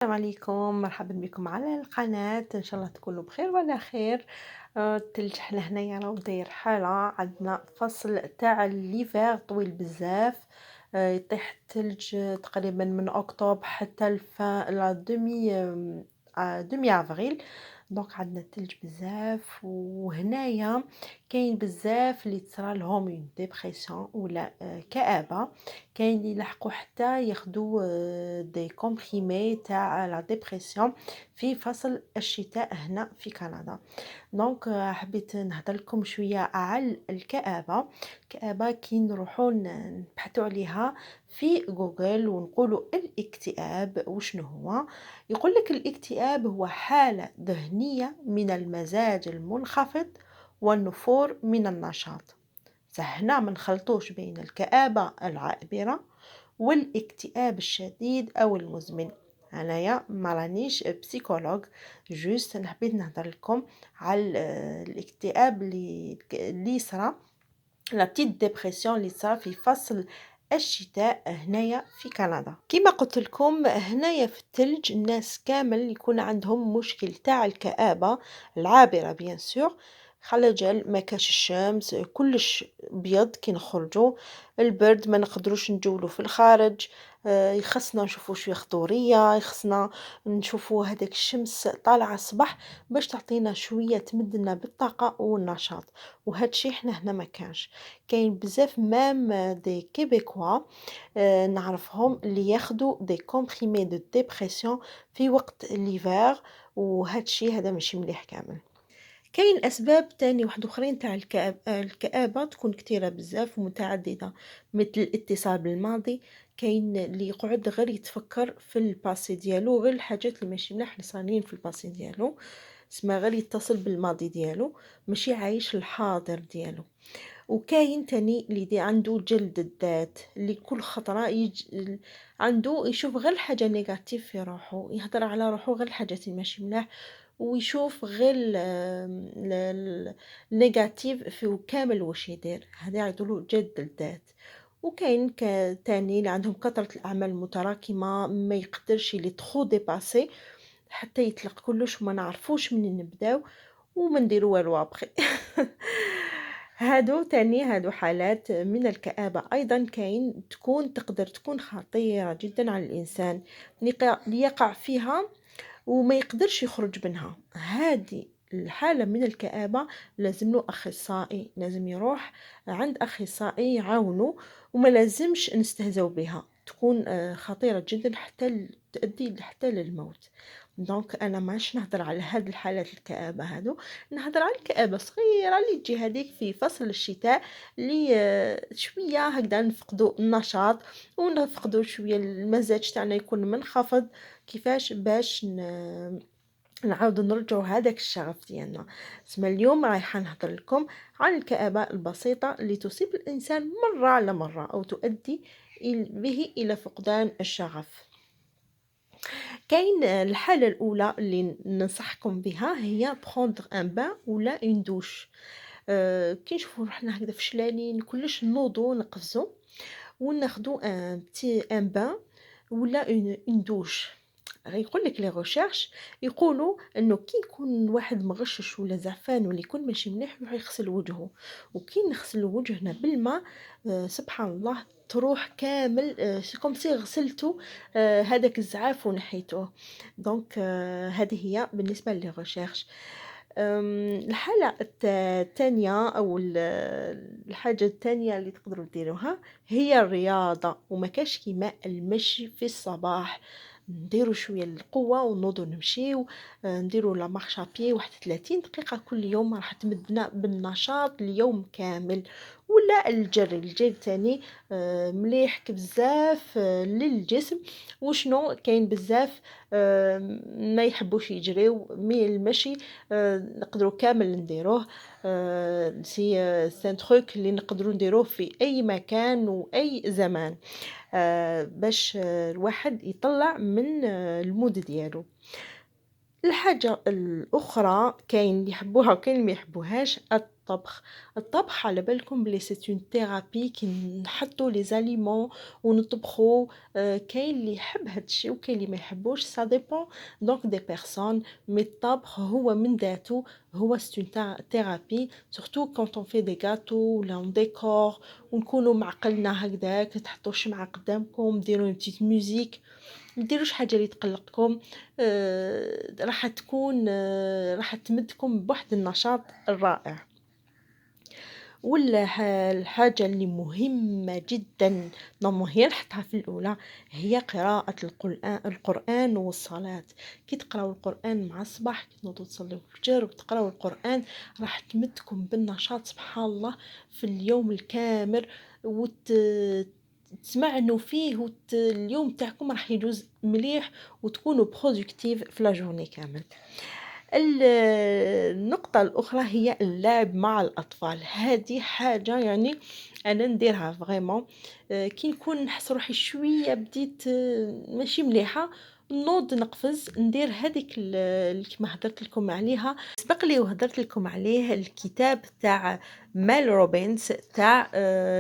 السلام عليكم، مرحبا بكم على القناة. ان شاء الله تكونوا بخير وعلى خير. التلج حنا هنايا راهو داير حالة، عندنا فصل تاع الليفر طويل بزاف. يطيح التلج تقريبا من اكتوبر حتى لا دومي افريل. دونك عندنا التلج بزاف، وهنايا كاين بزاف اللي تصرى لهم اون ديبرسيون ولا كآبة. كاين اللي يلحقوا حتى ياخدوا دي كومبريمي تاع لا ديبرسيون في فصل الشتاء هنا في كندا. دونك حبيت نهضر لكم شويه على الكآبه. الكآبه كي نروحوا نبحثوا عليها في جوجل ونقولوا الاكتئاب وشنو هو. يقول لك الاكتئاب هو حاله ذهنيه من المزاج المنخفض والنفور من النشاط. فهنا ما نخلطوش بين الكآبة العابرة والاكتئاب الشديد أو المزمن. أنايا ما رانيش بسيكولوج، جوست أنا حبيت نهضر لكم على الاكتئاب اللي صرا، لا بتيت ديبرسيون اللي صرا في فصل الشتاء هنايا في كندا. كما قلت لكم هنايا في الثلج الناس كامل يكون عندهم مشكل تاع الكآبة العابرة بيان سور. خلجل ما كاش الشمس كلش بيض كي نخرجوا، البرد ما نقدروش نجولو في الخارج. يخصنا نشوفو شويه خضوريه، يخصنا نشوفو هذاك الشمس طالعه الصباح باش تعطينا شويه تمدنا بالطاقه والنشاط. وهذا الشيء حنا هنا ما كانش. كاين بزاف مام دي كيبيكوا نعرفهم اللي ياخدوا دي كومبريمي دو ديبرسيون في وقت ليفر، وهذا الشيء هذا ماشي مليح كامل. كاين اسباب تاني واحد اخرين تاع الكآبة تكون كتيرة بزاف ومتعددة، مثل الاتصال بالماضي. كاين اللي يقعد غير يتفكر في الباسي ديالو، غير الحاجات اللي ماشي ملاح اللي صارين في الباسي ديالو، سما غير يتصل بالماضي ديالو، ماشي عايش الحاضر ديالو. وكاين تاني اللي عنده جلد الذات، اللي كل خطرة عنده يشوف غير الحاجة نيجاتيف في روحه، يهضر على روحه غير الحاجات اللي ماشي ملاح، ويشوف غير النيجاتيف في كامل واش يدير، هذا يعدلو جلد الذات. وكاين تاني اللي عندهم كثرة الأعمال المتراكمة، ما يقدرش اللي تخو ديباسي حتى يطلق كلش وما نعرفوش منين نبداو وما نديرو والو ابخي. هادو حالات من الكآبة. أيضا كاين تقدر تكون خطيرة جدا على الإنسان، ليقع فيها وما يقدرش يخرج منها. هذه الحالة من الكآبة لازم له أخصائي، لازم يروح عند أخصائي يعاونه، وما لازمش نستهزوا بها، تكون خطيرة جدا حتى تؤدي حتى للموت. دونك انا ماش نهضر على هاد الحالات الكآبة هادو، نهضر على الكآبة صغيرة اللي تجي هذيك في فصل الشتاء، اللي شوية هكذا نفقدوا النشاط ونفقدوا شوية المزاج تاعنا يكون منخفض، كيفاش باش نعاودوا نرجعوا هذاك الشغف ديالنا. اسم اليوم رايحه نهضر لكم عن الكآبة البسيطة اللي تصيب الإنسان مرة على مرة أو تؤدي به إلى فقدان الشغف. كاين الحالة الأولى اللي ننصحكم بها هي prendre un bain ولا une douche. كي نشوفو روحنا هكذا فشلانين كلش نوضو نقفزو وناخدو ان بان ولا اون دوش. يقول لك لي ريشيرش يقولوا انه كي يكون واحد مغشش ولا زعفان ولا يكون ماشي مليح يروح يغسل وجهه، وكي نغسل وجهنا بالماء سبحان الله تروح كامل، كوم سي غسلته هذاك الزعاف ونحيتوه. دونك هذه هي بالنسبه لي ريشيرش. الحالة التانية أو الحاجة التانية اللي تقدروا ديروها هي الرياضة، وما كاش كيما المشي في الصباح. نديروا شوية القوة ونوضوا نمشيو، نديروا لا مارش ابيي واحد 30 دقيقة كل يوم، راح تمدنا بالنشاط اليوم كامل. ولا الجري تاني مليح بزاف للجسم. وشنو كاين بزاف ما يحبوش يجريو، مي المشي نقدروا كامل نديروه. سي تروك اللي نقدروا نديروه في اي مكان واي زمان، باش الواحد يطلع من المود ديالو. الحاجة الأخرى كاين اللي يحبوها وكاين اللي ما يحبوهاش الطبخ. الطبخ على بالكم بلي سي اون ثيرابي كي نحطوا لي زاليمون ونطبخوا. كاين اللي يحب هاد الشيء وكاين اللي ما يحبوش، سا ديبون دونك دي بيرسون. مي الطبخ هو من ذاته هو سي اون ثيرابي، سورتو كونط اون في دي غاتو ولا اون ديكور ونكونوا معقلنا هكذاك، تحطوا الشمعة قدامكم، ديروا اون بتيت ميوزيك، ما ديروش حاجة اللي تقلقكم. راح تكون راح تمدكم بواحد النشاط الرائع. ولا الحاجة اللي مهمة جدا ضمن هي نحطها في الأولى هي قراءة القرآن والصلاة. كي تقراو القرآن مع الصباح كي تنوضوا تصليو الفجر وتقراو القرآن راح تمدكم بالنشاط سبحان الله في اليوم الكامل، تسمعنوا فيه اليوم تاعكم راح يجوز مليح وتكونوا برودكتيف في لا جورني كامل. النقطة الأخرى هي اللعب مع الأطفال، هذه حاجة يعني أنا نديرها فريمون. كي نكون نحس روحي شوية بديت ماشي مليحة، نوض نقفز ندير هذيك اللي كما هدرت لكم عليها سبق لي وهدرت لكم عليه الكتاب تاع مال روبنز تاع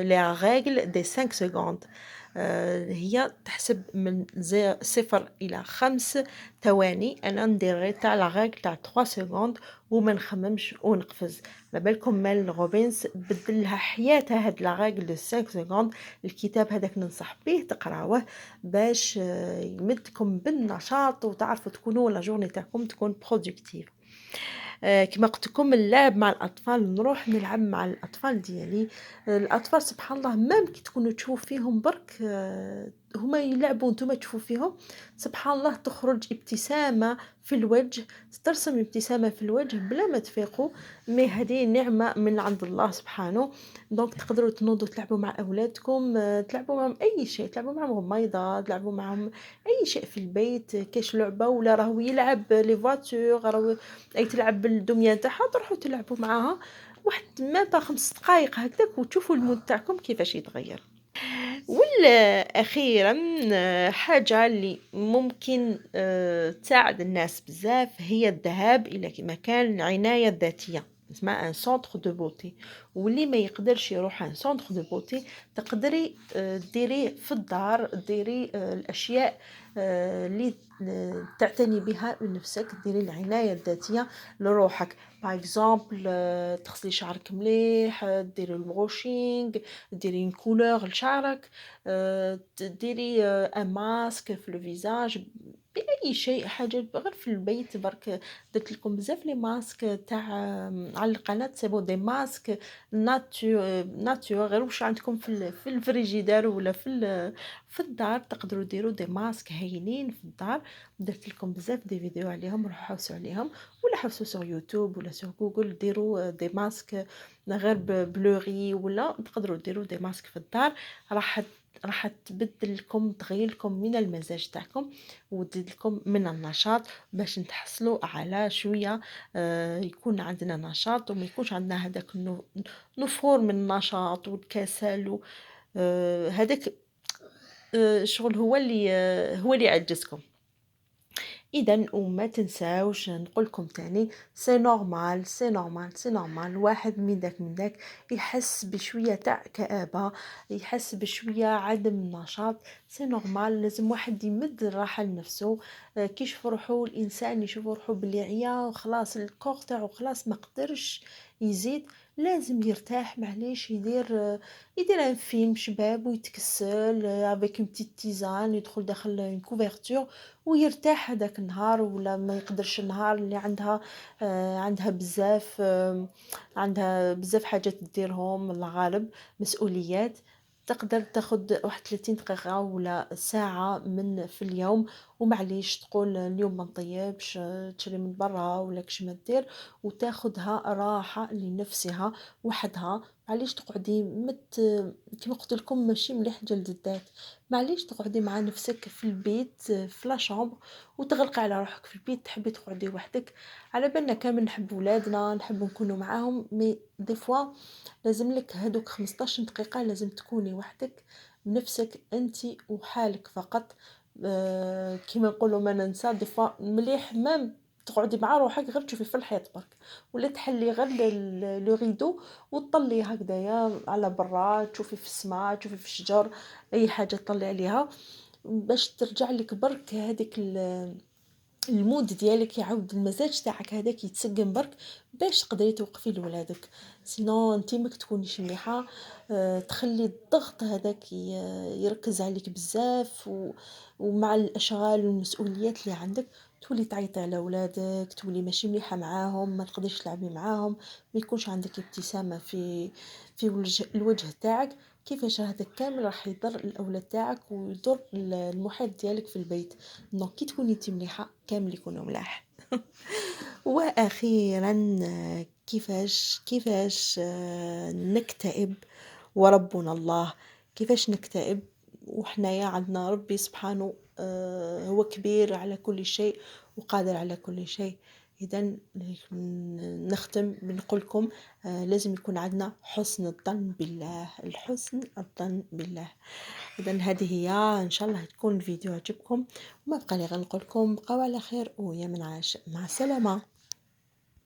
لي ريغل دي 5 سكوند. هي تحسب من 0 إلى 5 ثواني، أنا ندير غير تاع لا ريغل تاع 3 سكوند وما نخممش ونقفز. على بالكم مال روبنز بدلها حياتها هاد لا ريغل دو 5 سكوند. الكتاب هذاك ننصح به تقراوه باش يمدكم بالنشاط وتعرفوا تكونوا لا جورني تاعكم تكون برودكتيف. كما قلت لكم اللعب مع الأطفال، نروح نلعب مع الأطفال ديالي. الأطفال سبحان الله مام كي تكونوا تشوفوا فيهم برك هما يلعبوا نتوما تشوفوا فيهم، سبحان الله تخرج ابتسامة في الوجه، ترسم ابتسامة في الوجه بلا ما تفيقوا. مي هذه نعمة من عند الله سبحانه. دونك تقدروا تنوضوا تلعبوا مع أولادكم، تلعبوا معهم أي شيء، تلعبوا معهم غميضة، تلعبوا معهم أي شيء في البيت، كاش لعبة ولا راهو يلعب لي فواتور، راهو أي تلعب بالدمية نتاعها تروحوا تلعبوا معاها واحد ما با 5 دقايق هكداك وتشوفوا المود تاعكم كيفاش يتغير. أخيرا حاجة اللي ممكن تساعد الناس بزاف هي الذهاب إلى مكان العناية الذاتية، اسمها ان سونتر دو بوتي. واللي ما يقدرش يروح ان سونتر دو بوتي تقدري ديري في الدار، ديري الاشياء اللي تعتني بها لنفسك، ديري العناية الذاتية لروحك. باغ اكزومبل تغسلي شعرك مليح، ديري البروشينغ، ديري une كولور لشعرك، ديري ان ماسك في الفيزاج، بأي شيء، حاجة غير في البيت برك. درت لكم بزاف لي ماسك تاع على القناة، سي دي ماسك ناتيو غير واش عندكم في الفريجيدار ولا في الدار تقدروا ديروا دي ماسك هايلين في الدار. درت لكم بزاف دي فيديو عليهم، روحوا حوسوا عليهم ولا حوسوا سور يوتيوب ولا سور جوجل، ديروا دي ماسك غير بلوري ولا تقدروا ديروا دي ماسك في الدار. راح تبدل لكم، تغير لكم من المزاج تاعكم وتزيد لكم من النشاط باش نتحصلوا على شويه يكون عندنا نشاط وما يكونش عندنا هذاك نفور من النشاط والكسل هذاك شغل هو اللي يعجزكم. إذا وما تنساوش نقولكم تاني، سي نورمال سي نورمال سي نورمال الواحد من داك يحس بشوية تاع كآبة، يحس بشوية عدم نشاط، سي نورمال. لازم واحد يمد الراحة لنفسه. كي يشوف روحو الإنسان يشوف روحو بلي عيا وخلاص الكور تاعو خلاص ما قدرش يزيد، لازم يرتاح. معليش يدير ان فيلم شباب ويتكسل افيك اون بتيت تيزان، يدخل داخل اون كوفرتور ويرتاح هذاك النهار. ولا ما يقدرش النهار اللي عندها بزاف عندها بزاف حاجات ديرهم، الله غالب مسؤوليات، تقدر تاخد واحد 30 دقيقة ولا ساعة من في اليوم. ومعليش تقول اليوم ما نطيبش، تشري من برا ولا كش ما دير وتاخدها راحة لنفسها وحدها. معليش تقعدي كما قلت لكم ماشي مليح جلد الذات، معليش تقعدي مع نفسك في البيت في لا شامبر وتغلقي على روحك في البيت، تحبي تقعدي وحدك. على بالنا كامل نحب ولادنا نحب نكونوا معاهم، مي دي فوا لازم لك هادوك 15 دقيقة لازم تكوني وحدك بنفسك انت وحالك فقط. كيما نقولوا ما ننسى دي فوا مليح مام تقعدي مع روحك غير تشوفي في الحيط برك، ولا تحلي غير لو ريدو وتطلّي هكذايا على برا، تشوفي في السما، تشوفي في الشجر، أي حاجة تطلّي عليها باش ترجع لِك برك هاديك الmood ديالِك يعاود المزاج تاعك هداك يتسقم برك باش تقدري توقفي لولادك، sinon انتِ ماك تكونيش مليحة تخلّي الضغط هداك يركز عليك بزاف ومع الأشغال والمسؤوليات اللي عندك تولي تعيطي على ولادك، تولي ماشي مليحة معاهم، ما تقدريش تلعبي معاهم، ما يكونش عندك ابتسامة في الوجه تاعك، كيفاش هذا كامل راح يضر الأولاد تاعك ويضر المحيط ديالك في البيت. دونك كي تكوني انتِ مليحة كامل يكونوا ملاح. وأخيرًا كيفاش نكتئب وربنا الله، كيفاش نكتئب وحنايا عندنا ربي سبحانه هو كبير على كل شيء وقادر على كل شيء، إذًا نختم بنقول لكم لازم يكون عندنا حسن الظن بالله، الحسن الظن بالله. إذًا هذه هي إن شاء الله تكون الفيديو عجبكم، وما بقى لي غير نقول لكم بقاو على خير ويا من عاش، مع السلامة.